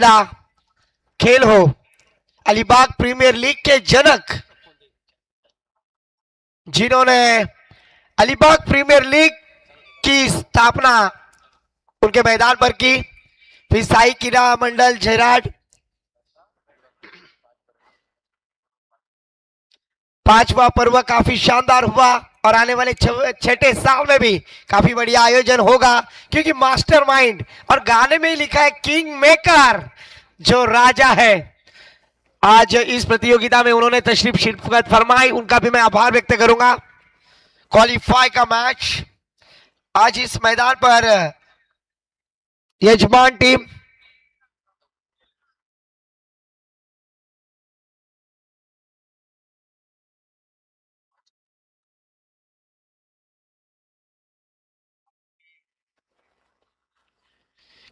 ना खेल हो। अलीबाग प्रीमियर लीग के जनक जिन्होंने अलीबाग प्रीमियर लीग की स्थापना उनके मैदान पर की। फिर साई क्रीड़ा मंडल झेराड पांचवा पर्व काफी शानदार हुआ और आने वाले छठे साल में भी काफी बढ़िया आयोजन होगा, क्योंकि मास्टरमाइंड और गाने में ही लिखा है किंग मेकर, जो राजा है। आज इस प्रतियोगिता में उन्होंने तशरीफ शिरकत फरमाई, उनका भी मैं आभार व्यक्त करूंगा। क्वालिफाई का मैच आज इस मैदान पर यजमान टीम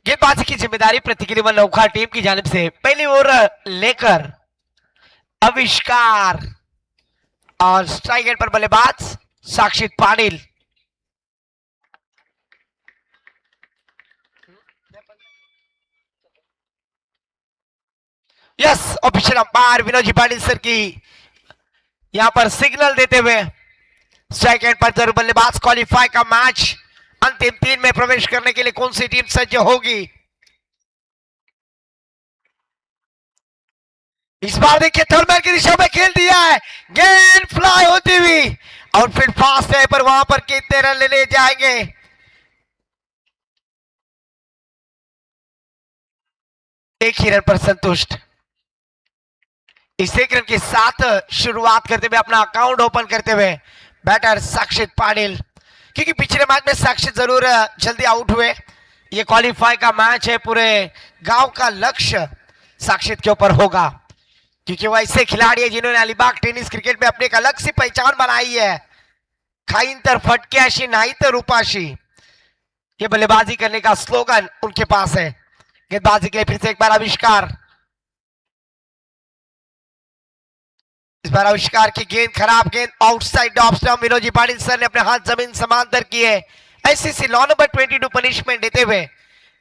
गेंदबाजी की जिम्मेदारी प्रतिक्रिया नौखा टीम की जानिब से पहली ओवर लेकर आविष्कार और स्ट्राइक एंड पर बल्लेबाज साक्षित Patil. Yes, official umpire Vinod ji Patil sir की यहां पर सिग्नल देते हुए स्ट्राइक एंड पर बल्लेबाज। क्वालिफाई का मैच अंतिम तीन में प्रवेश करने के लिए कौन सी टीम सज्ज होगी? इस बार देखिए थर्मल की दिशा में खेल दिया है, गेंद फ्लाई होती हुई और फिर फास्ट है, पर वहां पर कितने रन ले जाएंगे? एक ही रन पर संतुष्ट। इस एक रन के साथ शुरुआत करते हुए अपना अकाउंट ओपन करते हुए बैटर साक्षित पाटिल, क्योंकि पिछले मैच में साक्षित जरूर जल्दी आउट हुए। ये क्वालिफाई का मैच है, पूरे गांव का लक्ष्य साक्षित के ऊपर होगा, क्योंकि वो ऐसे खिलाड़ी है जिन्होंने अलीबाग टेनिस क्रिकेट में अपनी एक अलग सी पहचान बनाई है। खाइन तर फटक्याशी नाही तर उपाशी, ये बल्लेबाजी करने का स्लोगन उनके पास है। गेंदबाजी के लिए फिर से एक बार आविष्कार। इस बार आविष्कार की गेंद खराब गेंद, outside off stump. Vinod ji Patil sir ने अपने हाथ जमीन समांतर किए। ऐसी लॉ नंबर 22 पनिशमेंट देते हुए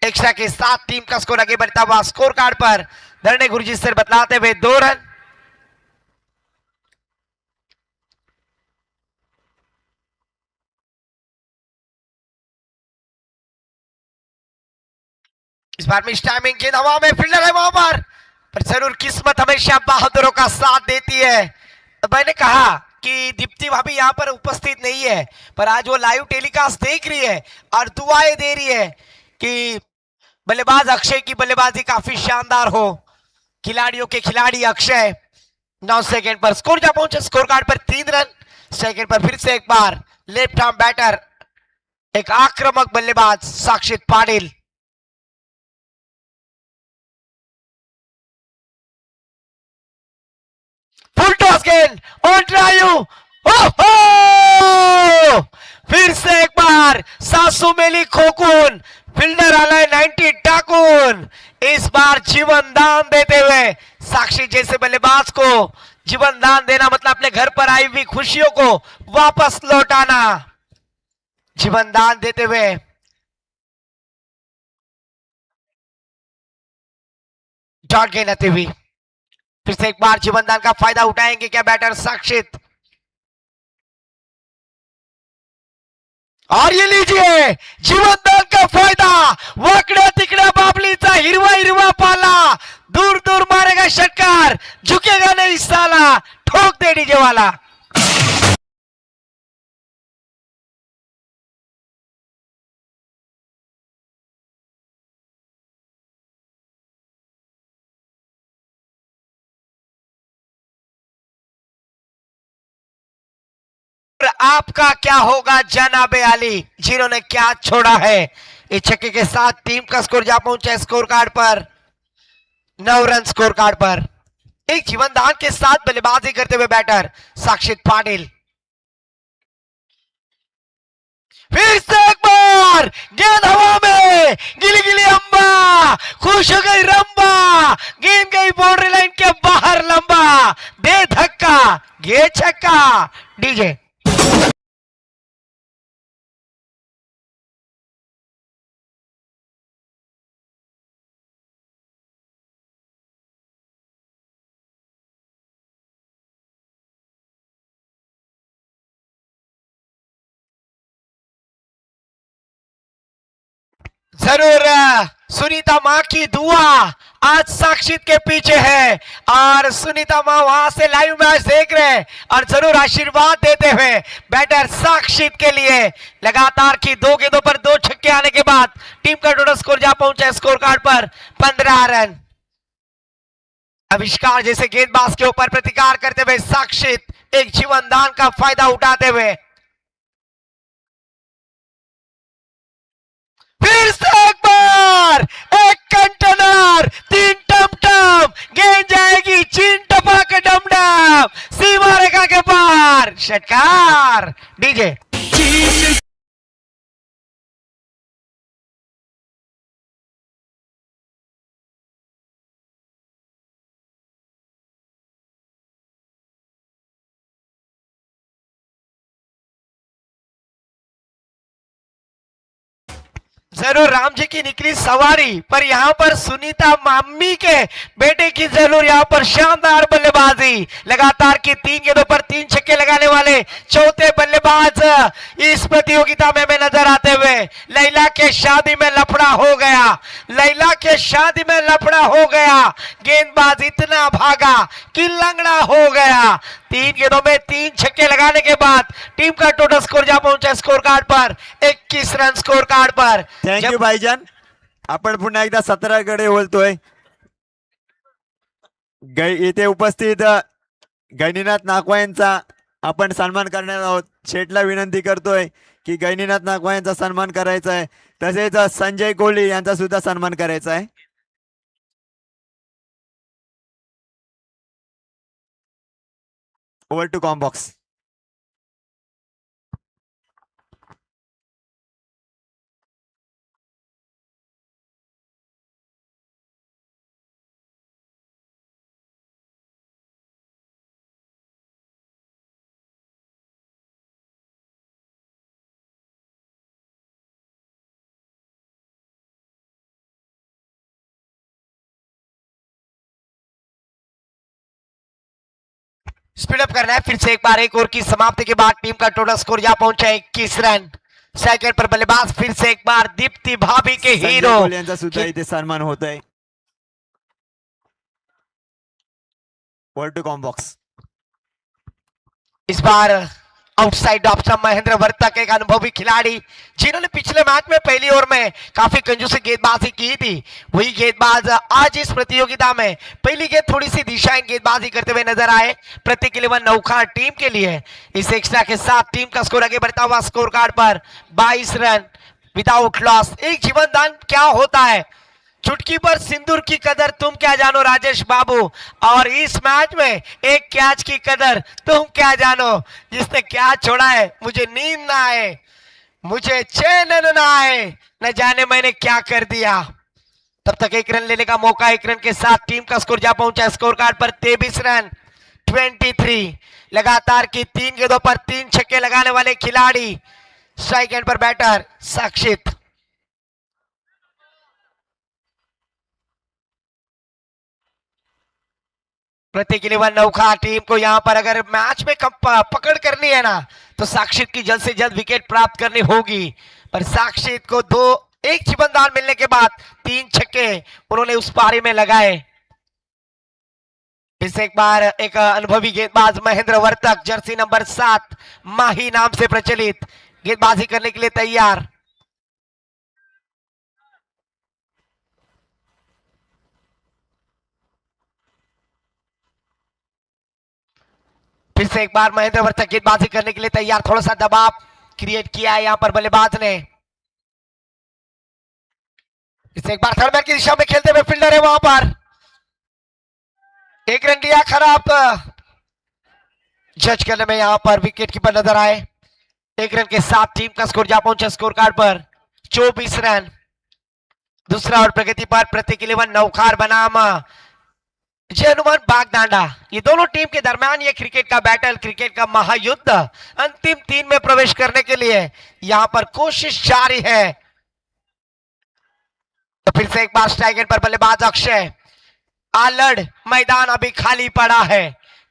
एक्स्ट्रा के साथ टीम का स्कोर आगे बढ़ता हुआ स्कोर कार्ड पर धरने गुरुजी सर बतलाते हुए 2 रन। इस बार मिस टाइमिंग गेंद हवा में, फील्डर है वहां पर जरूर किस्मत हमेशा बहादुरों का साथ देती है। तो मैंने कहा कि दीप्ति भाभी यहां पर उपस्थित नहीं है, पर आज वो लाइव टेलीकास्ट देख रही है और दुआएं दे रही है कि बल्लेबाज अक्षय की बल्लेबाजी काफी शानदार हो। खिलाड़ियों के खिलाड़ी अक्षय 9 सेकंड पर स्कोर जा पहुंचे, स्कोर कार्ड पर 3 रन। सेकंड पर फिर से एक बार लेफ्ट आर्म बैटर, एक आक्रामक बल्लेबाज साक्षित पाटिल। फुल टॉस गेंद ऑन ड्राइव, ओहो! फिर से एक बार सासू मेली खोकून, फील्डर आलाय 90 टाकून। इस बार जीवन दान देते हुए साक्षी जैसे बल्लेबाज को जीवन दान देना मतलब अपने घर पर आई हुई खुशियों को वापस लौटाना। जीवन दान देते हुए डॉट गेंद आती हुई फिर से एक बार जीवन दान का फायदा उठाएंगे क्या बैटर साक्षित? और ये लीजिए जीवनदान का फायदा, वाकड्या तिकड्या बाबलीचा हिरवा हिरवा पाला, दूर दूर मारेगा षटकार, झुकेगा नहीं साला, ठोक दे डीजे वाला। आपका क्या होगा जनाबे अली, जिन्होंने क्या छोड़ा है? इस छक्के के साथ टीम का स्कोर जा पहुंचा स्कोर कार्ड पर 9 रन स्कोर कार्ड पर। एक जीवन दान के साथ बल्लेबाजी करते हुए बैटर साक्षित पाटिल। फिर से एक बार गेंद हवा में, गिली गिली अंबा, खुश हो गई रंबा, गेंद गई बाउंड्री लाइन के बाहर लंबा, दे धक्का, गे छक्का। डीजे जरूर सुनीता माँ की दुआ आज साक्षित के पीछे है और सुनीता माँ वहां से लाइव मैच देख रहे हैं और जरूर आशीर्वाद देते हुए बैटर साक्षित के लिए लगातार की 2 गेंदों पर 2 छक्के आने के बाद टीम का टोटल स्कोर जा पहुंचा स्कोर कार्ड पर 15 रन। आविष्कार जैसे गेंदबाज के ऊपर प्रतिकार करते हुए साक्षित एक जीवन दान का फायदा उठाते हुए फिर से एक बार एक कंटेनर 3 टम गेंद जाएगी चीन टपक डमडम सीमा रेखा के पार षटकार डीजे। जरूर राम जी की निकली सवारी पर यहाँ पर सुनीता मामी के बेटे की जरूर यहाँ पर शानदार बल्लेबाजी लगातार की 3 गेंदों पर 3 छक्के लगाने वाले चौथे बल्लेबाज इस प्रतियोगिता में नजर आते हुए लैला के शादी में लफड़ा हो गया लैला के शादी में लफड़ा हो गया गेंदबाज इतना भागा कि लंगड़ा हो गया 3 गेंदों में 3 छक्के लगाने के बाद टीम का टोटल स्कोर जा पहुंचा स्कोर कार्ड पर 21 रन स्कोर कार्ड पर। थँक्यू भाईजान। आपण पुन्हा एकदा 17 कडे बोलतोय इथे उपस्थित गैनीनाथ नागवा यांचा आपण सन्मान करणार आहोत। शेटला विनंती करतोय की गैनीनाथ नागवा यांचा सन्मान करायचा आहे तसेच संजय कोहली यांचा सुद्धा सन्मान करायचा आहे। Over to comm box. Speed up करना है फिर से एक बार एक ओवर की समाप्ति के बाद टीम का टोटल स्कोर जा पहुंचा 21 रन। सेकंड पर बल्लेबाज फिर से एक बार दीप्ति भाभी के हीरो यांचा सुद्धा इथे सन्मान होत आहे। Over to comm box. इस बार आउटसाइड ऑप्शन महेंद्र वर्तक एक अनुभवी खिलाड़ी जिन्होंने पिछले मैच में पहली ओवर में काफी कंजूसी गेंदबाजी की थी वही गेंदबाज आज इस प्रतियोगिता में पहली गेंद थोड़ी सी दिशाहीन गेंदबाजी करते हुए नजर आए। प्रत्येक 11 नौखा टीम के लिए इस एक्स्ट्रा के साथ टीम का स्कोर आगे बढ़ता हुआ स्कोर कार्ड पर 22 रन विदाउट लॉस। एक जीवन दान क्या होता है चुटकी पर सिंदूर की कदर तुम क्या जानो राजेश बाबू और इस मैच में एक कैच की कदर तुम क्या जानो जिसने कैच छोड़ा है मुझे नींद ना आए मुझे चैन ना आए न जाने मैंने क्या कर दिया। तब तक 1 रन लेने का मौका 1 रन के साथ टीम का स्कोर जा पहुंचा स्कोर कार्ड पर 23 रन 23। लगातार की 3 गेंदों पर 3 छक्के लगाने वाले खिलाड़ी स्ट्राइक एंड पर बैटर साक्षित। प्रत्येक 11 नौखा टीम को यहां पर अगर मैच में पकड़ करनी है ना तो साक्षित की जल्द से जल्द विकेट प्राप्त करनी होगी पर साक्षित को 1 जीवनदान मिलने के बाद 3 छक्के उन्होंने उस पारी में लगाए। फिर से एक बार एक अनुभवी गेंदबाज महेंद्र वर्तक जर्सी नंबर 7 माही नाम से प्रचलित गेंदबाजी करने के लिए तैयार। फिर से एक बार महेंद्र वर्तक गेंदबाजी करने के लिए तैयार। थोड़ा सा दबाव क्रिएट किया है यहां पर बल्लेबाज ने। इसे एक बार थर्ड मैन की दिशा में खेलते हुए फील्डर है वहां पर 1 रन लिया खराब जज करने में यहां पर विकेट कीपर नजर आए। 1 रन के साथ टीम का स्कोर जा पहुंचा स्कोर कार्ड पर 24 रन। दूसरा और प्रगति पर प्रत्येक 11 नौखार बनाम जय हनुमान बागदांडा ये दोनों टीम के दरमियान ये क्रिकेट का बैटल क्रिकेट का महायुद्ध अंतिम 3 में प्रवेश करने के लिए यहां पर कोशिश जारी है। तो फिर से एक बार स्ट्राइक एंड पर बल्लेबाज अक्षय आलड़ मैदान अभी खाली पड़ा है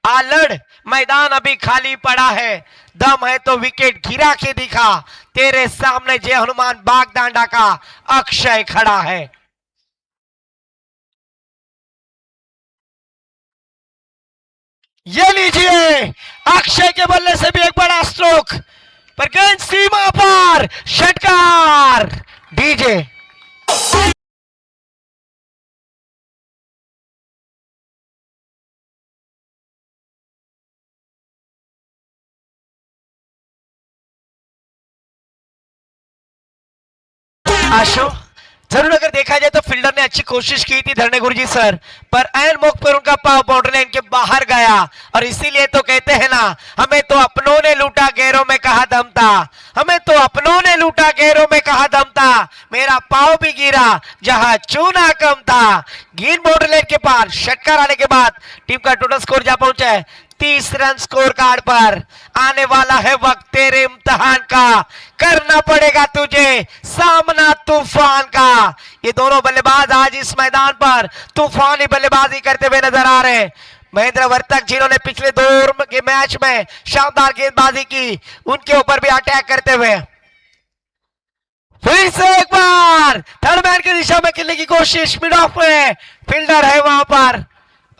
आलड़ मैदान अभी खाली पड़ा है, दम है तो विकेट गिरा के दिखा, तेरे सामने जय हनुमान बागदांडा का अक्षय खड़ा है। ये लीजिए, अक्षय के बल्ले से भी एक बड़ा स्ट्रोक, पर गेंद सीमा पर, षटकार। डीजे आशु, जरूर अगर देखा जाए तो फील्डर ने अच्छी कोशिश की थी धरने गुरुजी सर, पर एन मौके पर उनका पाव बाउंड्री लाइन के बाहर गया, और इसीलिए तो कहते हैं ना, हमें तो अपनों ने लूटा गैरों में कहा दम था, हमें तो अपनों ने लूटा गैरों में कहा दम था, मेरा पाव भी गिरा जहां चूना कम था। ग्रीन बाउंड्री लाइन के पार षटकार आने के बाद टीम का टोटल स्कोर जा पहुंचा है 30 रन स्कोर कार्ड पर। आने वाला है वक्त तेरे इम्तिहान का, करना पड़ेगा तुझे सामना तूफान का। ये दोनों बल्लेबाज आज इस मैदान पर तूफानी बल्लेबाजी करते हुए नजर आ रहे हैं। महेंद्र वर्तक जिन्होंने पिछले 2 के मैच में शानदार गेंदबाजी की, उनके ऊपर भी अटैक करते हुए फिर से एक बार थर्ड मैन की दिशा में खेलने की कोशिश, मिड ऑफ में फील्डर है वहां पर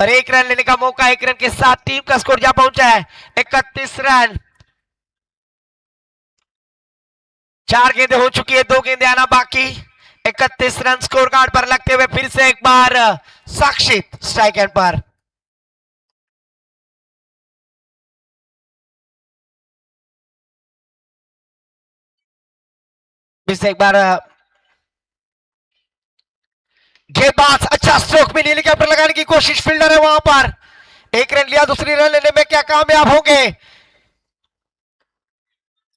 1 रन लेने का मौका। 1 रन के साथ टीम का स्कोर जा पहुंचा है 31 रन। 4 गेंदें हो चुकी है, 2 गेंदें आना बाकी। 31 रन स्कोर कार्ड पर लगते हुए फिर से एक बार साक्षित स्ट्राइक एंड पर। फिर से एक बार गेंदबाज अच्छा स्ट्रोक में नीले कैप पर लगाने की कोशिश, फील्डर है वहां पर। 1 रन लिया, दूसरी रन लेने में क्या कामयाब होंगे?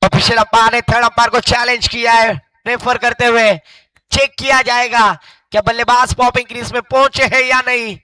ऑफिशियल अंपायर ने थर्ड अंपायर को चैलेंज किया है, रेफर करते हुए चेक किया जाएगा क्या बल्लेबाज पॉपिंग क्रीज में पहुंचे हैं या नहीं।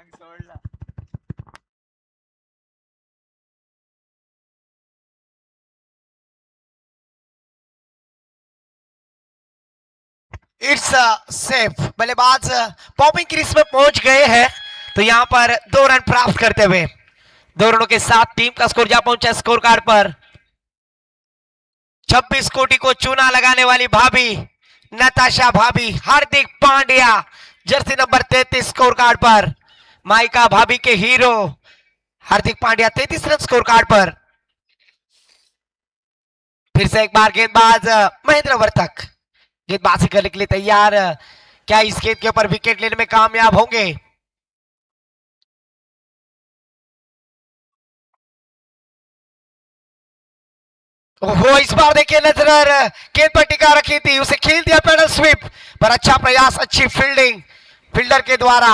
सोडला इट्स सेफ, बल्लेबाज पॉपिंग क्रीज में पहुंच गए हैं, तो यहां पर 2 रन प्राप्त करते हुए 2 रनों के साथ टीम का स्कोर जा पहुंचा स्कोर कार्ड पर 26 कोटि को चूना लगाने वाली भाभी नताशा भाभी Hardik Pandya, jersey number 33 score card पर। माइका भाभी के hero Hardik Pandya 33 run score card पर। फिर से एक बार गेंदबाज महेंद्र वर्तक गेंदबाजी करने के लिए तैयार, क्या इस गेंद के ऊपर विकेट लेने में कामयाब होंगे? वो इस बार देखिए नजर गेंद पर टिका रखी थी, उसे खेल दिया पैडल स्वीप, पर अच्छा प्रयास, अच्छी फील्डिंग फील्डर के द्वारा।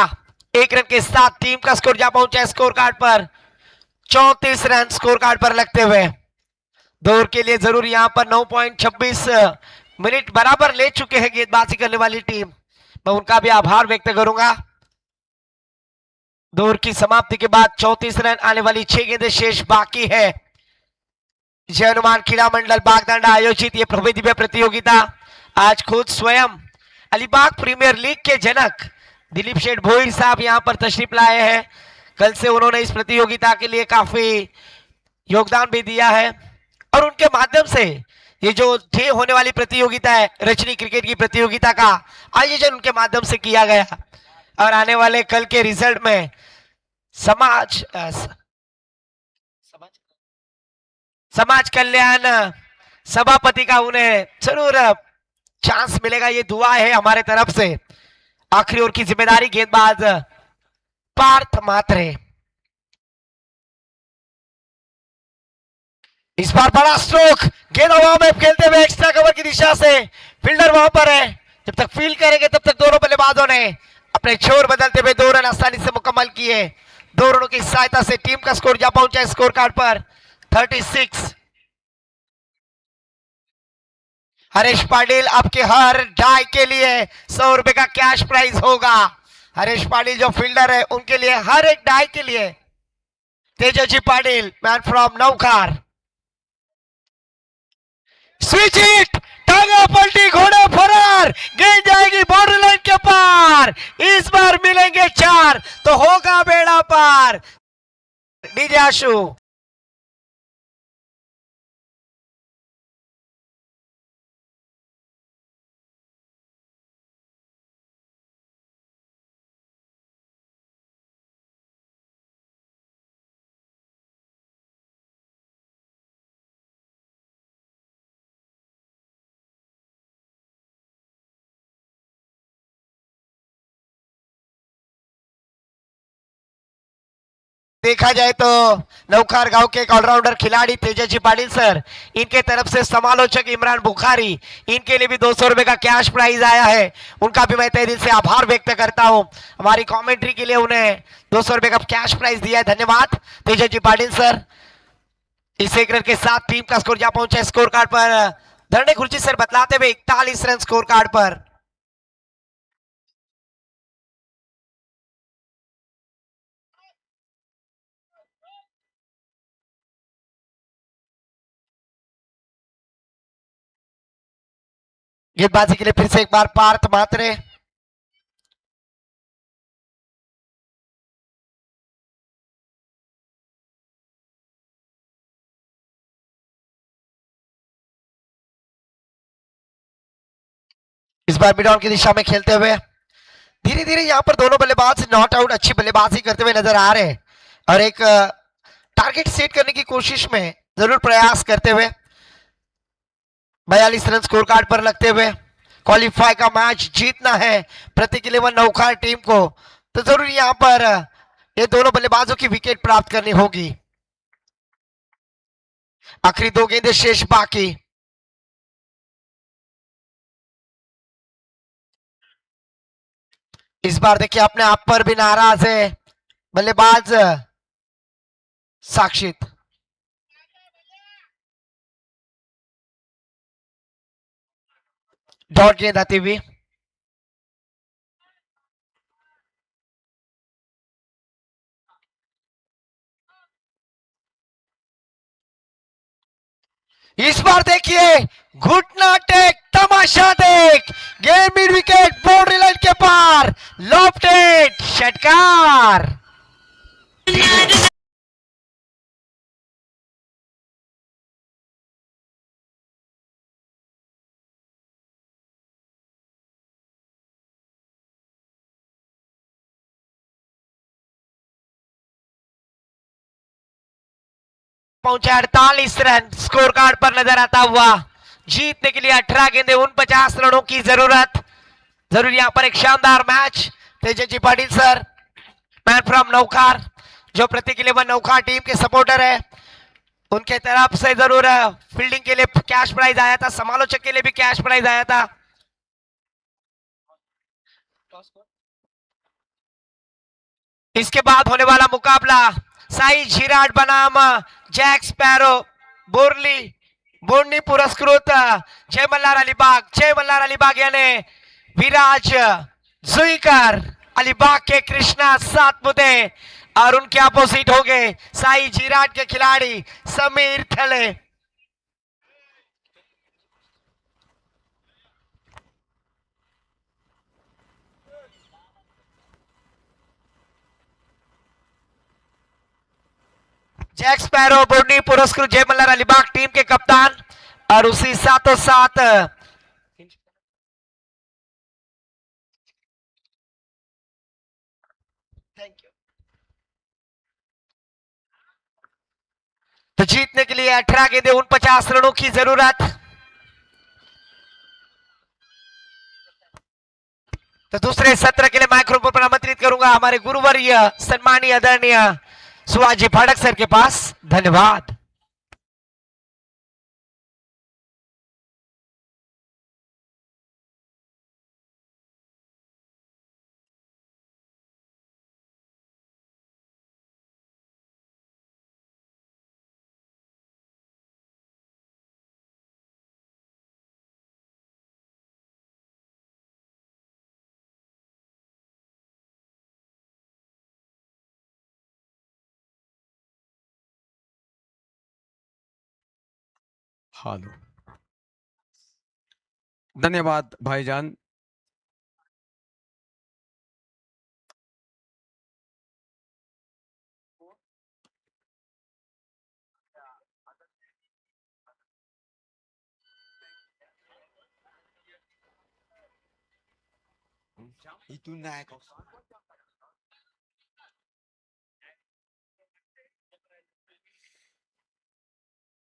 1 रन के साथ टीम का स्कोर जा पहुंचा स्कोर कार्ड पर 34 रन स्कोर कार्ड पर लगते हुए। दौर के लिए जरूर यहां पर 9.26 मिनट बराबर ले चुके हैं गेंदबाजी करने वाली टीम, मैं उनका भी आभार व्यक्त करूंगा। दौर की समाप्ति के बाद 34 रन आने वाली 6 गेंदें शेष बाकी है। जय हनुमान क्रीड़ा मंडल बागदांडा आयोजित ये भव्य दिव्य प्रतियोगिता आज खुद स्वयं अलीबाग प्रीमियर लीग के जनक दिलीप शेठ भोईर साहब यहां पर तशरीफ लाए हैं। कल से उन्होंने इस प्रतियोगिता के लिए काफी योगदान भी दिया है, और उनके माध्यम से ये जो ढेर होने वाली प्रतियोगिता है रजनी क्रिकेट की प्रतियोगिता का आयोजन उनके माध्यम से किया गया, और आने वाले कल के रिजल्ट में समाज कल्याण सभापति का उन्हें जरूर चांस मिलेगा, ये दुआ है हमारे तरफ से। आखिरी ओवर की जिम्मेदारी गेंदबाज पार्थ मात्रे। इस बार बड़ा स्ट्रोक, गेंद हवा में खेलते हुए एक्स्ट्रा कवर की दिशा से फील्डर वहां पर है। जब तक फील्ड करेंगे तब तक दोनों बल्लेबाजों ने अपने छोर बदलते हुए 2 रन आसानी से मुकम्मल किए। 2 रनों की सहायता से टीम का स्कोर जा पहुंचा स्कोर कार्ड पर 36। हरीश पाटिल आपके हर डाई के लिए 100 रुपए का कैश प्राइज होगा। हरीश पाटिल जो फील्डर है उनके लिए हर एक डाई के लिए Tejaswi Patil man from Naukhar. Switch hit, टांगा पलटी, घोड़ा फरार, गेंद जाएगी बॉर्डर लाइन के पार। इस बार मिलेंगे 4 तो होगा बेड़ा पार। डीजे आशु देखा जाए तो नौखार गांव के एक ऑलराउंडर खिलाड़ी तेजस्वी पाटिल सर, इनके तरफ से समालोचक इमरान बुखारी, इनके लिए भी 200 रुपए का कैश प्राइज आया है। उनका भी मैं तहे दिल से आभार व्यक्त करता हूं। हमारी कमेंट्री के लिए उन्हें 200 रुपए का कैश प्राइज दिया है। धन्यवाद तेजस्वी पाटिल सर। इस एक रन के साथ टीम का स्कोर जा पहुंचा स्कोर कार्ड पर। धरने खुर्ची सर बतलाते हुए 41 रन स्कोर कार्ड पर। गेंदबाजी के लिए फिर से एक बार पार्थ मात्रे। इस बार मिड ऑन की दिशा में खेलते हुए धीरे धीरे यहाँ पर दोनों बल्लेबाज नॉट आउट अच्छी बल्लेबाजी करते हुए नजर आ रहे हैं और एक टारगेट सेट करने की कोशिश में जरूर प्रयास करते हुए 42 रन स्कोर कार्ड पर लगते हुए क्वालिफाई का मैच जीतना है प्रतीक 11 नौखार टीम को, तो जरूर यहाँ पर ये दोनों बल्लेबाजों की विकेट प्राप्त करनी होगी। आखिरी 2 गेंदें शेष बाकी। इस बार देखिए अपने आप पर भी नाराज है बल्लेबाज साक्षित। डॉट गेंद आती हुई इस बार देखिए घुटना टेक, तमाशा देख, game mid wicket boundary line के पार, लॉफ्टेड षटकार। पहुंचे 48 रन स्कोर कार्ड पर नजर आता हुआ। जीतने के लिए 18 गेंदे 49 रनों की जरूरत। जरूर यहां पर एक शानदार match. Tejaswi Patil sir man from Naukhar, जो प्रतीक 11 नौखार टीम के सपोर्टर है, उनके तरफ से जरूर फील्डिंग के लिए कैश प्राइज आया था, समालोचक के लिए भी कैश प्राइज आया था। इसके बाद होने वाला मुकाबला साई झिराट बनाम जैक स्पैरो बोर्ली पुरस्कृत जय मल्हार अलीबाग यानी विराज जुईकर अलीबाग के कृष्णा सातपुते और उनके अपोजिट हो गए साई झिराट के खिलाड़ी समीर थले। जैक स्पैरो बोर्नी पुरस्कृत जय मल्हार अलीबाग टीम के कप्तान और उसी साथों साथ थैंक यू। तो जीतने के लिए 18 गेंदे 49 रनों की जरूरत। तो दूसरे सत्र के लिए माइक्रोफोन पर आमंत्रित करूंगा हमारे गुरुवर्य सम्मानीय आदरणीय सुहाजी फाड़क सर के पास। धन्यवाद। हालो. धन्यवाद भाईजान. इथून नाही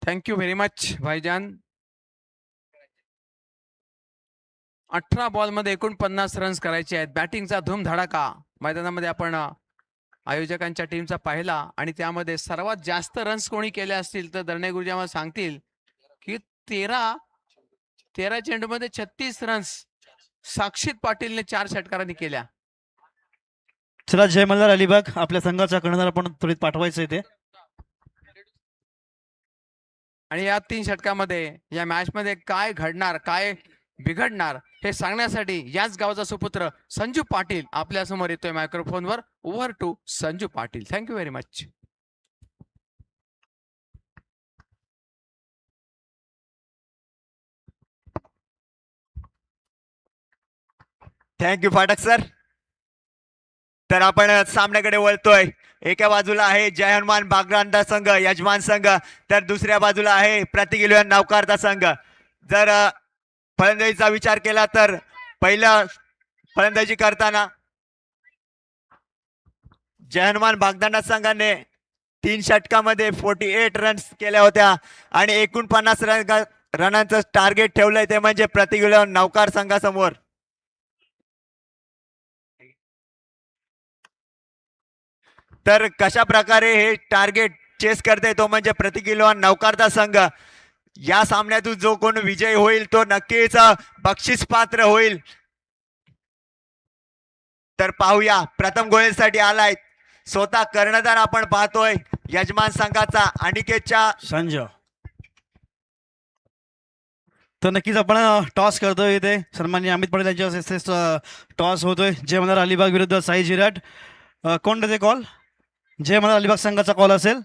थँक यू व्हेरी मच भाईजान. 18 बॉलमध्ये एकूण 50 रन्स करायचे आहेत. बॅटिंगचा धूमधडाका मैदानामध्ये आपण आयोजकांच्या टीमचा पाहिला आणि त्यामध्ये सर्वात जास्त रन्स कोणी केले असतील तर दर्णे गुरुजी आम्हाला सांगतील की 13 चेंडूमध्ये 36 रन्स साक्षीत पाटीलने 4 षटकारांनी केल्या. चला जय मल्हार अलिबाग, आपल्या संघाचा कर्णधार आपण त्वरित पाठवायचं आहे ते. आणि या 3 षटकामध्ये या मॅच मध्ये काय घडणार काय बिघडणार हे सांगण्यासाठी याच गावाचा सुपुत्र संजू पाटील आपल्या समोर येतोय मायक्रोफोनवर. Over to Sanju Patil. Thank you very much. Thank you Phatak sir. तर आपण सामन्याकडे वळतोय. एका बाजूला आहे जय हनुमान बागरांचा संघ यजमान संघ, तर दुसऱ्या बाजूला आहे प्रतिगिलवान नौकारचा संघ. जर फलंदाजीचा विचार केला तर पहिला फलंदाजी करताना जय हनुमान बागदांडा संघाने 3 षटकामध्ये 48 रन्स केल्या होत्या आणि 49 रनांचं टार्गेट ठेवलंय ते म्हणजे प्रतिगिलवान नौकार संघासमोर. तर कशा प्रकारे हे टार्गेट चेस करते तो म्हणजे प्रतिगिलवान नौकारचा संघ. या सामन्यातून जो कोण विजयी होईल तो नक्कीच बक्षीस पात्र होईल. तर पाहूया प्रथम गोळीसाठी आलाय स्वतः कर्णधार आपण पाहतोय यजमान संघाचा अनिकेतच्या संजय. तर नक्कीच आपण टॉस करतोय इथे. सन्माननीय अमित पटेल यांच्या हस्ते टॉस होतोय. जय मल्हार अलिबाग विरुद्ध साई जिराट. कोण देते कॉल? जय मल्हार अलिबाग संघाचा कॉल असेल.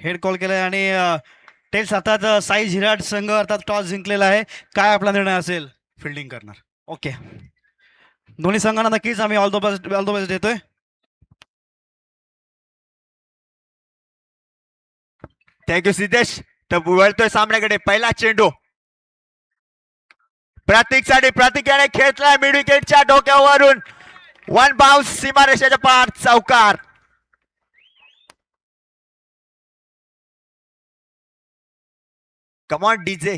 हेड कॉल केलाय आणि टेल्स हातात साई झिराट संघ अर्थात टॉस जिंकलेला आहे. काय आपला निर्णय असेल? फिल्डिंग करणार. ओके, दोन्ही संघांना नक्कीच आम्ही ऑल द बेस्ट देतोय. थँक्यू सिद्धेश. तर वळतोय सामन्याकडे. पहिला चेंडू प्रतीकसाठी. प्रतीक याने खेचलाय मिड विकेटच्या डोक्यावरून. 1 बाउन्स सीमारेषेच्या पार चौकार. Come on DJ.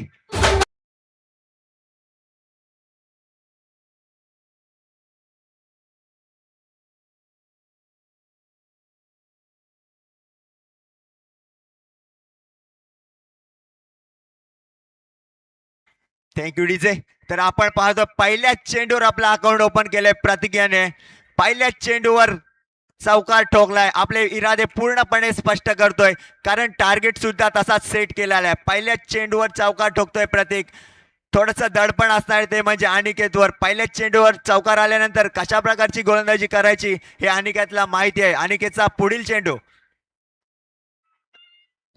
Thank you DJ. तर आपण पाहतो पहिल्याच चेंडूवर आपला अकाउंट ओपन केलंय प्रतीक याने. पहिल्याच चेंडूवर चौकार ठोकलाय. आपले इरादे पूर्णपणे स्पष्ट करतोय कारण टार्गेट सुद्धा तसाच सेट केलेला आहे. पहिल्याच चेंडूवर चौकार ठोकतोय प्रतीक. थोडस दडपण असणार ते म्हणजे अनिकेतवर. पहिल्याच चेंडूवर चौकार आल्यानंतर कशा प्रकारची गोलंदाजी करायची हे अनिकेतला माहिती आहे. अनिकेतचा पुढील चेंडू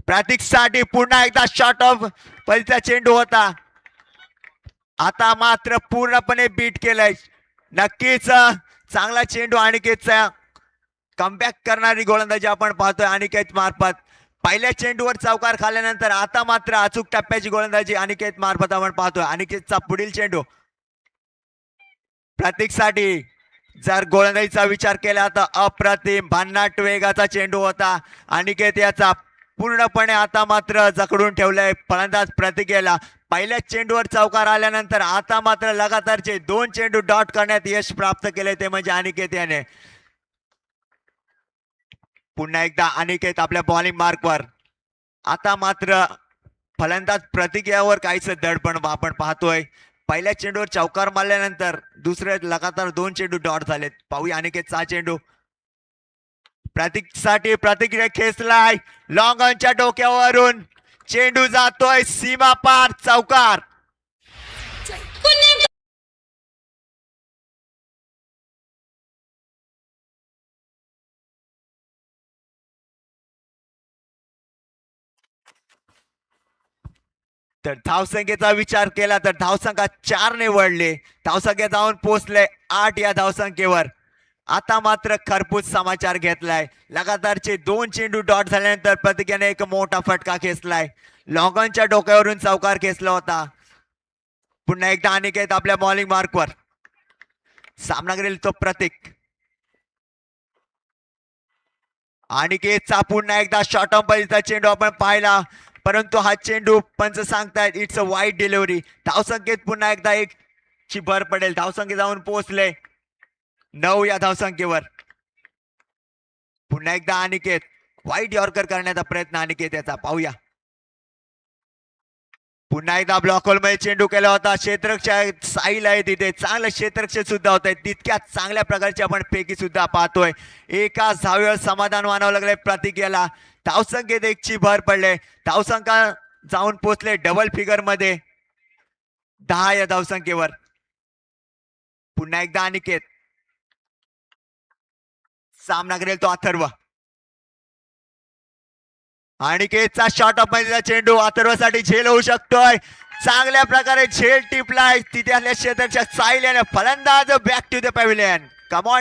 प्रतीकसाठी पुन्हा एकदा शॉर्ट ऑफ पलीचा चेंडू होता. आता मात्र पूर्णपणे बीट केलंय. नक्कीच चांगला चेंडू अनिकेतचा. कमबॅक करणारी गोलंदाजी आपण पाहतोय अनिकेत मार्फत. पहिल्या चेंडूवर चौकार खाल्ल्यानंतर आता मात्र अचूक टप्प्याची गोलंदाजी अनिकेत मार्फत आपण पाहतोय. अनिकेतचा पुढील चेंडू प्रतीकसाठी. जर गोलंदाजीचा विचार केला तर अप्रतिम भन्नाट वेगाचा चेंडू होता. अनिकेत याचा पूर्णपणे आता मात्र जखडून ठेवलंय फलंदाज प्रतीक याला. पहिल्याच चेंडूवर चौकार आल्यानंतर आता मात्र लगातारचे 2 चेंडू डॉट करण्यात यश प्राप्त केले ते म्हणजे अनिकेत याने. पुन्हा एकदा अनिकेत आपल्या बॉलिंग मार्कवर. आता मात्र फलंदाज प्रतीक यावर काहीच दडपण आपण पाहतोय. पहिल्या चेंडूवर चौकार मारल्यानंतर दुसरे लगातार 2 चेंडू डॉट झालेत. पाहूया अनिकेतचा चेंडू. प्रतीकसाठी. प्रतीकने खेचलाय लॉंग ऑनच्या डोक्यावरून. चेंडू जातोय सीमा पार चौकार. तर धावसंख्येचा विचार केला तर धावसंख्या 4 ने वाढले. धावसंख्या जाऊन पोहोचले 8 या धावसंख्येवर. आता मात्र खरपूस समाचार घेतलाय. लगातारचे 2 चेंडू डॉट झाल्यानंतर प्रतीकने एक मोठा फटका खेचलाय. लॉगॉनच्या डोक्यावरून चौकार खेचला होता. पुन्हा एकदा अनिकेत आपल्या बॉलिंग मार्कवर. सामना करेल तो प्रतीक. अनिकेतचा पुन्हा एकदा शॉर्ट ऑन पद्धतीचा चेंडू आपण पाहिला, परंतु हा चेंडू पंच सांगतायत इट्स अ वाईट डिलिव्हरी. धावसंख्येत पुन्हा एकदा एक ची भर पडेल. धावसंख्येत जाऊन पोहोचले 9 या धावसंख्येवर. पुन्हा एकदा अनिकेत वाईट यॉर्कर करण्याचा प्रयत्न अनिकेत याचा पाहूया. पुन्हा एकदा ब्लॉक होल मध्ये चेंडू केला होता. क्षेत्ररक्षक साईल आहे तिथे, चांगलं क्षेत्ररक्षक सुद्धा होत आहे. तितक्या चांगल्या प्रकारची आपण फेकी सुद्धा पाहतोय. एकाच धावेवर समाधान मानावं लागलंय प्रतीक याला. धावसंख्येत एक ची भर पडले. धावसंख्या जाऊन पोहोचले डबल फिगर मध्ये 10 या धावसंख्येवर. पुन्हा एकदा अनिकेत. सामना करेल तो अथर्व. अनिकेतचा शॉट ऑफ मध्ये चेंडू अथर्वसाठी झेल होऊ शकतोय. चांगल्या प्रकारे झेल टिपलाय तिथे असल्या क्षेत्ररक्षक साईल याने. फलंदाज back to the pavilion. Come on.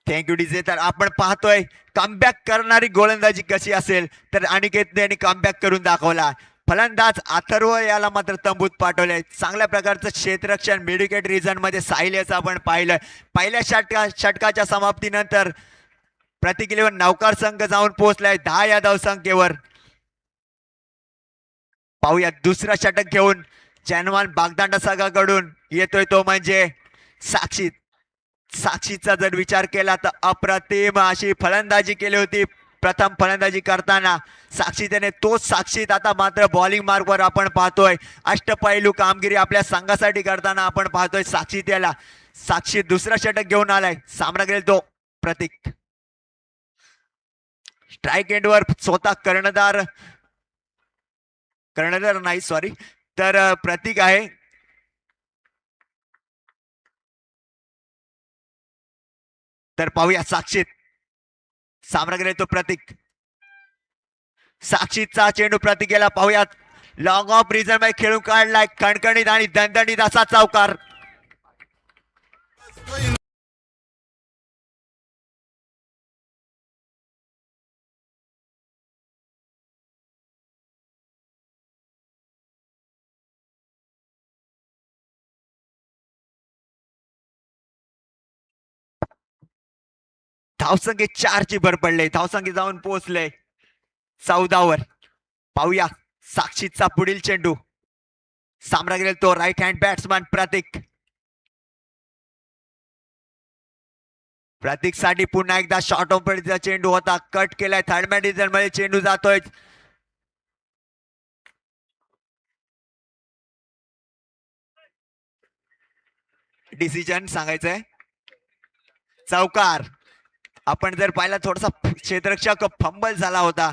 Thank you DJ. तर आपण पाहतोय कमबॅक करणारी गोलंदाजी कशी असेल, तर अनिकेतने यांनी कमबॅक करून दाखवला. फलंदाज अथर्व याला मात्र तंबूत पाठवलंय. चांगल्या प्रकारचं क्षेत्ररक्षण मिडविकेट रिजन मध्ये साईल याचं आपण पाहिलंय. पहिल्या षटकाच्या समाप्तीनंतर प्रतीक 11 नौकार संघ जाऊन पोहोचलाय 10 या धावसंख्येवर. पाहूया दुसरा षटक घेऊन चॅनवान बागदांडा संघाकडून येतोय तो म्हणजे साक्षी. साक्षीचा जर विचार केला तर अप्रतिम अशी फलंदाजी केली होती प्रथम फलंदाजी करताना साक्षी. त्याने तोच साक्षीत आता मात्र बॉलिंग मार्कवर आपण पाहतोय. अष्टपैलू कामगिरी आपल्या संघासाठी करताना आपण पाहतोय साक्षी त्याला. साक्षी दुसरा षटक घेऊन आलाय. सामना करेल तो प्रतीक. स्ट्राईक एंडवर स्वतः कर्णधार नाही सॉरी, तर प्रतीक आहे. तर पाहूया साक्षीत. सामना करेल तो प्रतीक. साक्षीचा चेंडू प्रतीक याला पाहूयात. लॉंग ऑफ रिझन मध्ये खेळून काढलाय. कणकणीत आणि दणदणीत असा चौकार. धावसंख्येत 4 ची भर पडले. धावसंख्येत जाऊन पोहोचले 14 वर. पाहूया साक्षीचा पुढील चेंडू. सामना करेल तो राईट हँड बॅट्समॅन प्रतीक. प्रतीक साठी पुन्हा एकदा शॉर्ट ऑफ पद्धतीचा चेंडू होता. कट केलाय. थर्ड मॅन डिझाइन मध्ये चेंडू जातोय. डिसिजन सांगायचंय चौकार. आपण जर पाहिला थोडासा क्षेत्ररक्षक फंबल झाला होता.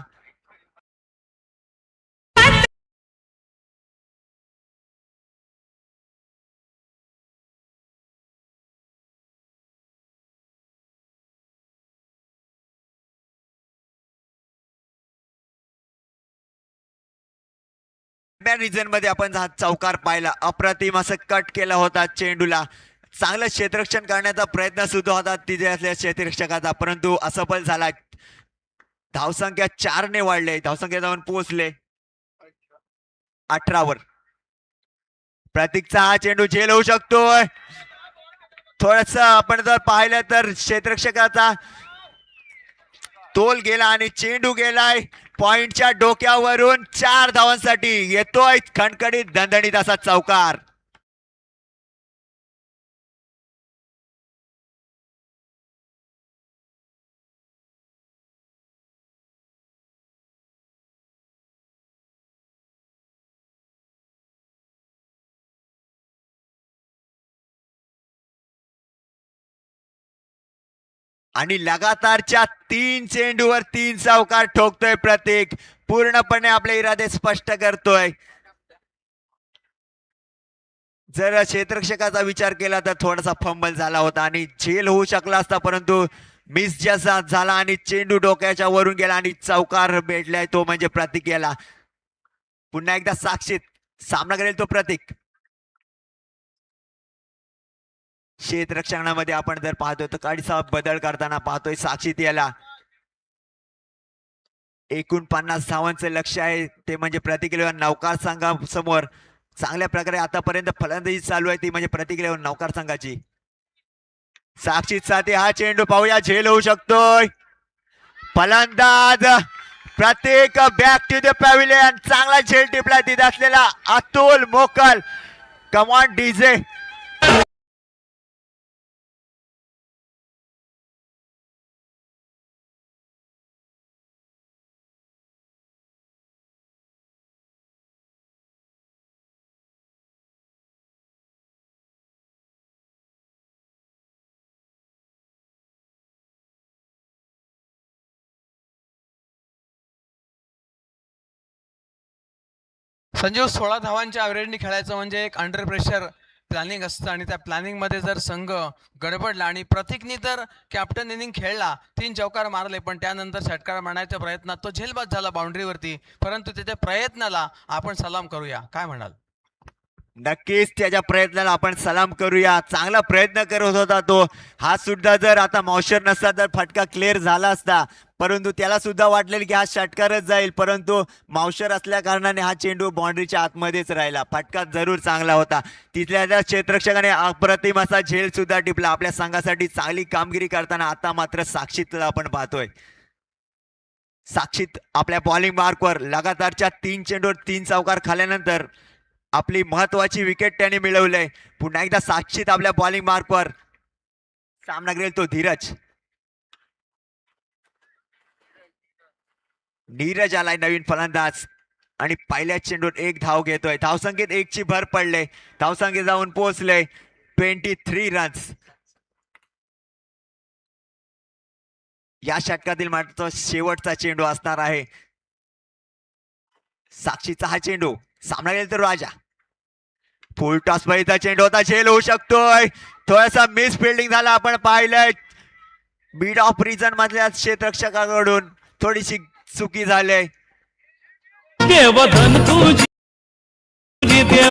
रिजन मध्ये आपण हा चौकार पाहिला. अप्रतिम असं कट केला होता चेंडूला. चांगलं क्षेत्ररक्षण करण्याचा प्रयत्न सुद्धा होता तिथे असलेल्या क्षेत्ररक्षकाचा, परंतु असफल झाला. धावसंख्या 4 ने वाढले. धावसंख्या जाऊन पोहोचले 18 वर. प्रतीकचा हा चेंडू झेल होऊ शकतोय. थोडस आपण जर पाहिलं तर क्षेत्ररक्षकाचा तोल गेला आणि चेंडू गेलाय पॉइंटच्या डोक्यावरून. 4 धावांसाठी येतोय खणखणीत दणदणीत असा चौकार. आणि लगातारच्या 3 चेंडूवर 3 चौकार ठोकतोय प्रतीक. पूर्णपणे आपले इरादे स्पष्ट करतोय. जर क्षेत्ररक्षकाचा विचार केला तर थोडासा फंबल झाला होता आणि झेल होऊ शकला असता, परंतु मिस जसा झाला आणि चेंडू डोक्याच्या वरून गेला आणि चौकार भेटलाय तो म्हणजे प्रतीक याला. पुन्हा एकदा साक्षीत सामना करेल तो प्रतीक. क्षेत्ररक्षणामध्ये आपण जर पाहतोय तर काहीसा बदल करताना पाहतोय साक्षीत याला. 49 धावांचं लक्ष आहे ते म्हणजे प्रतीक इलेव्हन नौकार संघासमोर. चांगल्या प्रकारे आतापर्यंत फलंदाजी चालू आहे ती म्हणजे प्रतीक इलेव्हन नौकार संघाची. साक्षीत साठी हा चेंडू पाहूया, झेल होऊ शकतोय. फलंदाज प्रतीक बॅक टू द पॅव्हिलियन. चांगला झेल टिपला तिथे असलेला अतुल मोकल. Come on DJ. संजीव 16 धावांच्या ॲव्हरेजने खेळायचं म्हणजे एक अंडर प्रेशर प्लॅनिंग असतं आणि त्या प्लॅनिंग मध्ये जर संघ गडबडला आणि प्रतीकनी तर कॅप्टन इनिंग खेळला, 3 चौकार मारले, पण त्यानंतर षटकार मारण्याच्या प्रयत्नात तो झेलबाद झाला बाउंड्रीवरती. परंतु त्याच्या प्रयत्नाला आपण सलाम करूया. काय म्हणाल? नक्कीच त्याच्या प्रयत्नाला आपण सलाम करूया. चांगला प्रयत्न करत होता तो. हा सुद्धा जर आता मॉशर नसता तर फटका क्लिअर झाला असता, परंतु त्याला सुद्धा वाटलेलं की हा षटकारच जाईल, परंतु मावशर असल्या कारणाने हा चेंडू बाउंड्रीच्या आतमध्येच राहिला. फटका जरूर चांगला होता. तिथल्या त्या क्षेत्ररक्षकाने अप्रतिम असा झेल सुद्धा टिपला. आपल्या संघासाठी चांगली कामगिरी करताना आता मात्र साक्षीतला आपण पाहतोय. साक्षीत आपल्या बॉलिंग मार्कवर लगातारच्या 3 चेंडूवर 3 चौकार खाल्यानंतर आपली महत्वाची विकेट त्याने मिळवलंय. पुन्हा एकदा साक्षीत आपल्या बॉलिंग मार्कवर. सामना करेल तो धीरज. नीरज आलाय नवीन फलंदाज आणि पहिल्या चेंडूवर 1 धाव घेतोय. धावसंख्येत 1 ची भर पडले. धावसंख्येत जाऊन पोहोचले 23 रन्स. या षटकातील मात्र शेवटचा चेंडू असणार आहे. साक्षीचा हा चेंडू. सामना गेला तर राजा. फुल टॉस पर्यंत चेंडू होता, झेल होऊ शकतोय. थोडासा मिस फिल्डिंग झाला आपण पाहिलंय. बीड ऑफ रिजन मधल्या क्षेत्ररक्षकाकडून थोडीशी चुकी झाली. देवधन तुझी देव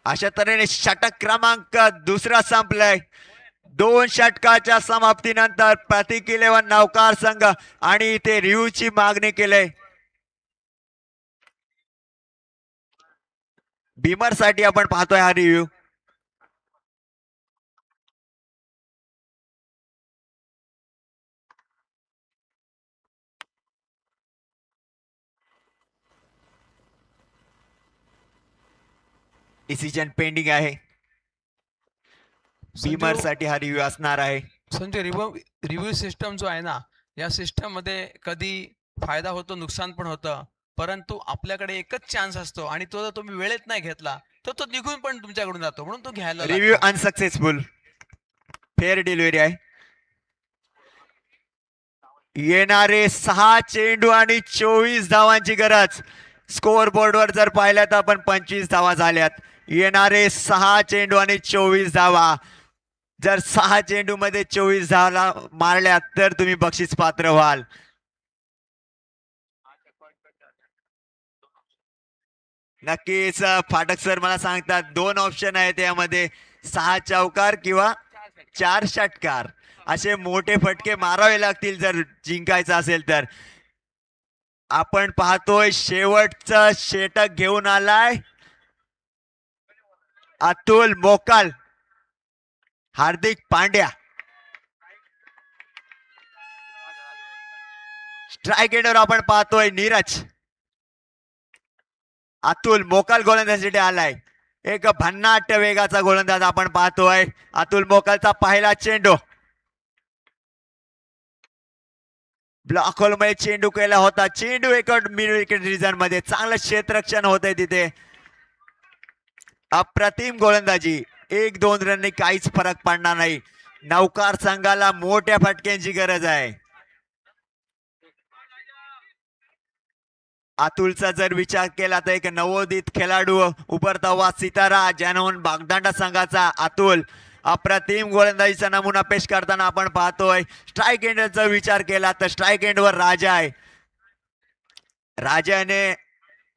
अशा तऱ्हेने षटक क्रमांक 2 संपलाय. 2 षटकाच्या समाप्तीनंतर प्रतीक इलेव्हन नौकार संघ आणि इथे रिव्ह्यूची मागणी केली. बीमर साठी आपण पाहतोय हा रिव्ह्यू. डिसिजन पेंडिंग आहे. बीमर साठी हा रिव्ह्यू असणार आहे. संजय, रिव्ह्यू सिस्टम जो आहे ना, या सिस्टम मध्ये कधी फायदा होतो, नुकसान पण होतं. परंतु आपल्याकडे एकच चान्स असतो आणि तो जर तुम्ही वेळेत नाही घेतला तर तो निघून पण तुमच्याकडून जातो, म्हणून तो घ्यायला रिव्ह्यू लागतो. अनसक्सेसफुल. फेअर डिलिव्हरी आहे. येणारे 6 चेंडू आणि 24 धावांची गरज. स्कोअर बोर्डवर जर पाहिल्या तर आपण 25 धावा झाल्यात. येणारे 6 चेंडू आणि 24 धावा. जर 6 चेंडू मध्ये 24 धावा मारल्या तर तुम्ही बक्षीस पात्र व्हाल. नक्कीच फाटक सर मला सांगतात 2 ऑप्शन आहेत यामध्ये, 6 चौकार किंवा 4 षटकार. असे मोठे फटके मारावे लागतील जर जिंकायचं असेल तर. आपण पाहतोय शेवटचं षटक घेऊन आलाय अतुल मोकल. हार्दिक पांड्या स्ट्राईक एंडवर आपण पाहतोय नीरज. अतुल मोकल गोलंदाजीसाठी आलाय. एक भन्नाट वेगाचा गोलंदाज आपण पाहतोय. अतुल मोकलचा पहिला चेंडू. ब्लॉक होल मध्ये चेंडू केला होता. चेंडू मिड विकेट रिजन मध्ये चांगलं क्षेत्ररक्षण होतंय तिथे. अप्रतिम गोलंदाजी. 1-2 रनने काहीच फरक पडणार नाही. नौकार संघाला मोठ्या फटक्यांची गरज आहे. अतुलचा जर विचार केला तर एक नवोदित खेळाडू उभरता हुआ सितारा ज्यानं बागदांडा संघाचा अतुल अप्रतिम गोलंदाजीचा नमुना पेश करताना आपण पाहतोय. स्ट्राईक एंडचा विचार केला तर स्ट्राईक एंडवर राजा आहे. राजाने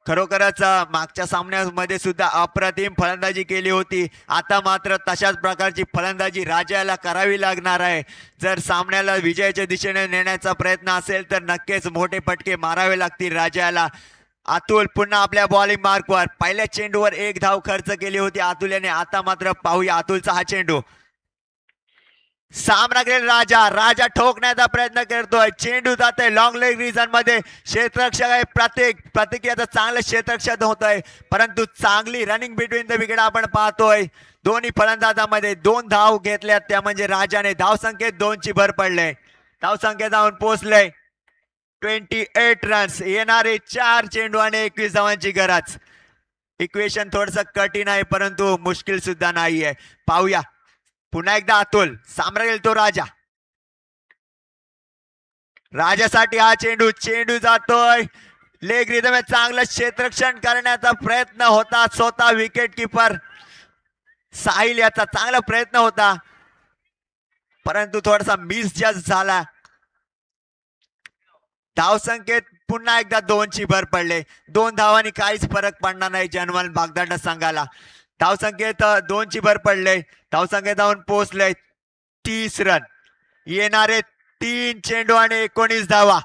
खरोखरच मागच्या सामन्यामध्ये सुद्धा अप्रतिम फलंदाजी केली होती. आता मात्र तशाच प्रकारची फलंदाजी राजाला करावी लागणार आहे. जर सामन्याला विजयाच्या दिशेने नेण्याचा प्रयत्न असेल तर नक्कीच मोठे फटके मारावे लागतील राजाला. अतुल पुन्हा आपल्या बॉलिंग मार्कवर पहिल्या चेंडूवर 1 धाव खर्च केली होती अतुल याने. आता मात्र पाहूया अतुलचा हा चेंडू. सामना केलेला राजा ठोकण्याचा प्रयत्न करतोय. चेंडू जातोय लॉंग लेग रिजन मध्ये. क्षेत्ररक्षक आहे प्रतीक याचं चांगलं क्षेत्ररक्षण होत आहे, परंतु चांगली रनिंग बिटवीन द विकेट आपण पाहतोय. दोन्ही फलंदाजामध्ये 2 धाव घेतल्यात त्या म्हणजे राजाने. धाव संख्येत 2 ची भर पडले. धाव संख्येत जाऊन पोहोचले 28 रन्स. येणारे 4 चेंडू आणि 21 धावांची गरज. इक्वेशन थोडस कठीण आहे परंतु मुश्किल सुद्धा नाहीये. पाहूया पुन्हा एकदा अतुल. सामना गेल तो राजासाठी हा चेंडू जातोय लेग रिदम. चांगलं क्षेत्ररक्षण करण्याचा प्रयत्न होता. स्वतः विकेट किपर साहिल याचा चांगला प्रयत्न होता परंतु थोडासा मिस जस्ट झाला. धाव संख्येत पुन्हा एकदा 2 ची भर पडले. 2 धावांनी काहीच फरक पडणार नाही जनवन बागदांडा संघाला. धाव संख्येत 2 ची भर पडले. धाव संख्येत जाऊन पोहोचले 30 रन. येणारे 3 चेंडू आणि 19 धावा.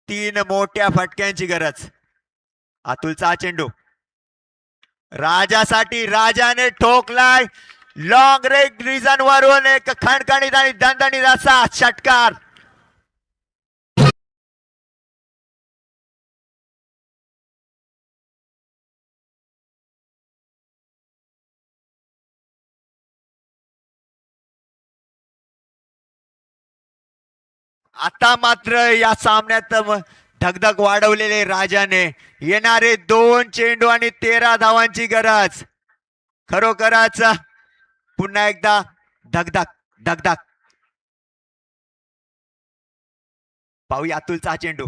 3 मोठ्या फटक्यांची गरज. अतुलचा हा चेंडू राजासाठी. राजाने ठोकलाय लॉंग रेग रिजन वरून एक खणखणीत आणि दणदणीत असा षटकार. आता मात्र या सामन्यात धगधग वाढवलेले राजाने. येणारे 2 चेंडू आणि 13 धावांची गरज. खरोखरच पुन्हा एकदा धगधग. पाहूया अतुलचा चेंडू.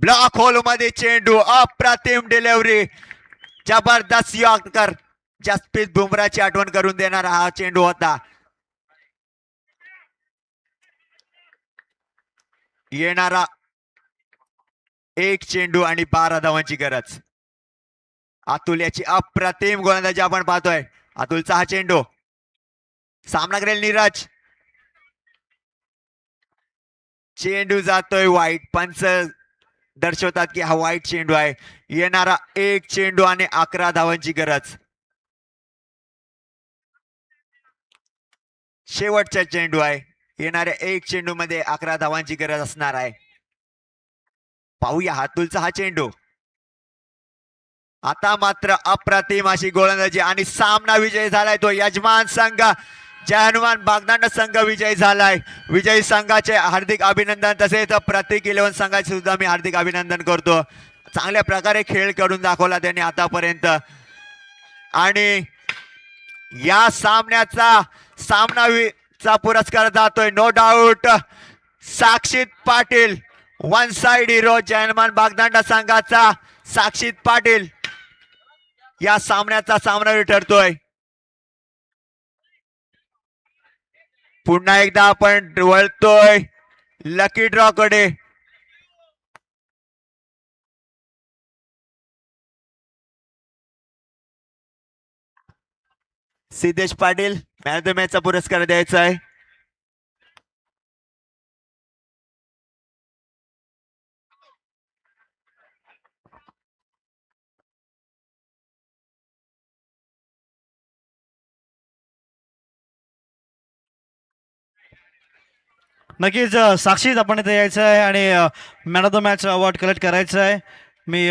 ब्लॉक होल मध्ये चेंडू. अप्रतिम डिलिव्हरी. जबरदस्त यॉर्कर. जसप्रीत बुमराची आठवण करून देणारा हा चेंडू होता. येणारा 1 चेंडू आणि 12 धावांची गरज. अतुल याची अप्रतिम गोलंदाजी आपण पाहतोय. अतुलचा हा चेंडू. सामना करेल नीरज. चेंडू जातोय वाईट. पंच दर्शवतात की हा वाईट चेंडू आहे. येणारा 1 चेंडू आणि 11 धावांची गरज. शेवटचा चेंडू आहे. येणाऱ्या 1 चेंडू मध्ये 11 धावांची गरज असणार आहे. पाहूया अतुलचा हा चेंडू. आता मात्र अप्रतिम अशी गोलंदाजी आणि सामना विजयी झालाय तो यजमान संघ जय हनुमान बागदांडा संघ विजयी झालाय. विजयी संघाचे हार्दिक अभिनंदन. तसेच प्रतीक 11 संघाचे सुद्धा मी हार्दिक अभिनंदन करतो. चांगल्या प्रकारे खेळ करून दाखवला त्यांनी आतापर्यंत आणि या सामन्याचा पुरस्कार जातोय no doubt Sakshit Patil. 1 side hero Jai Hanuman Bagdanda संघाचा साक्षीत पाटील या सामन्याचा सामनावीर ठरतोय. पुन्हा एकदा आपण वळतोय लकी ड्रॉ कडे. Siddhesh Patil man of the मॅचचा पुरस्कार द्यायचा आहे. नक्कीच साक्षीच आपण इथे यायचं आहे आणि man of the match award collect करायचं आहे. मी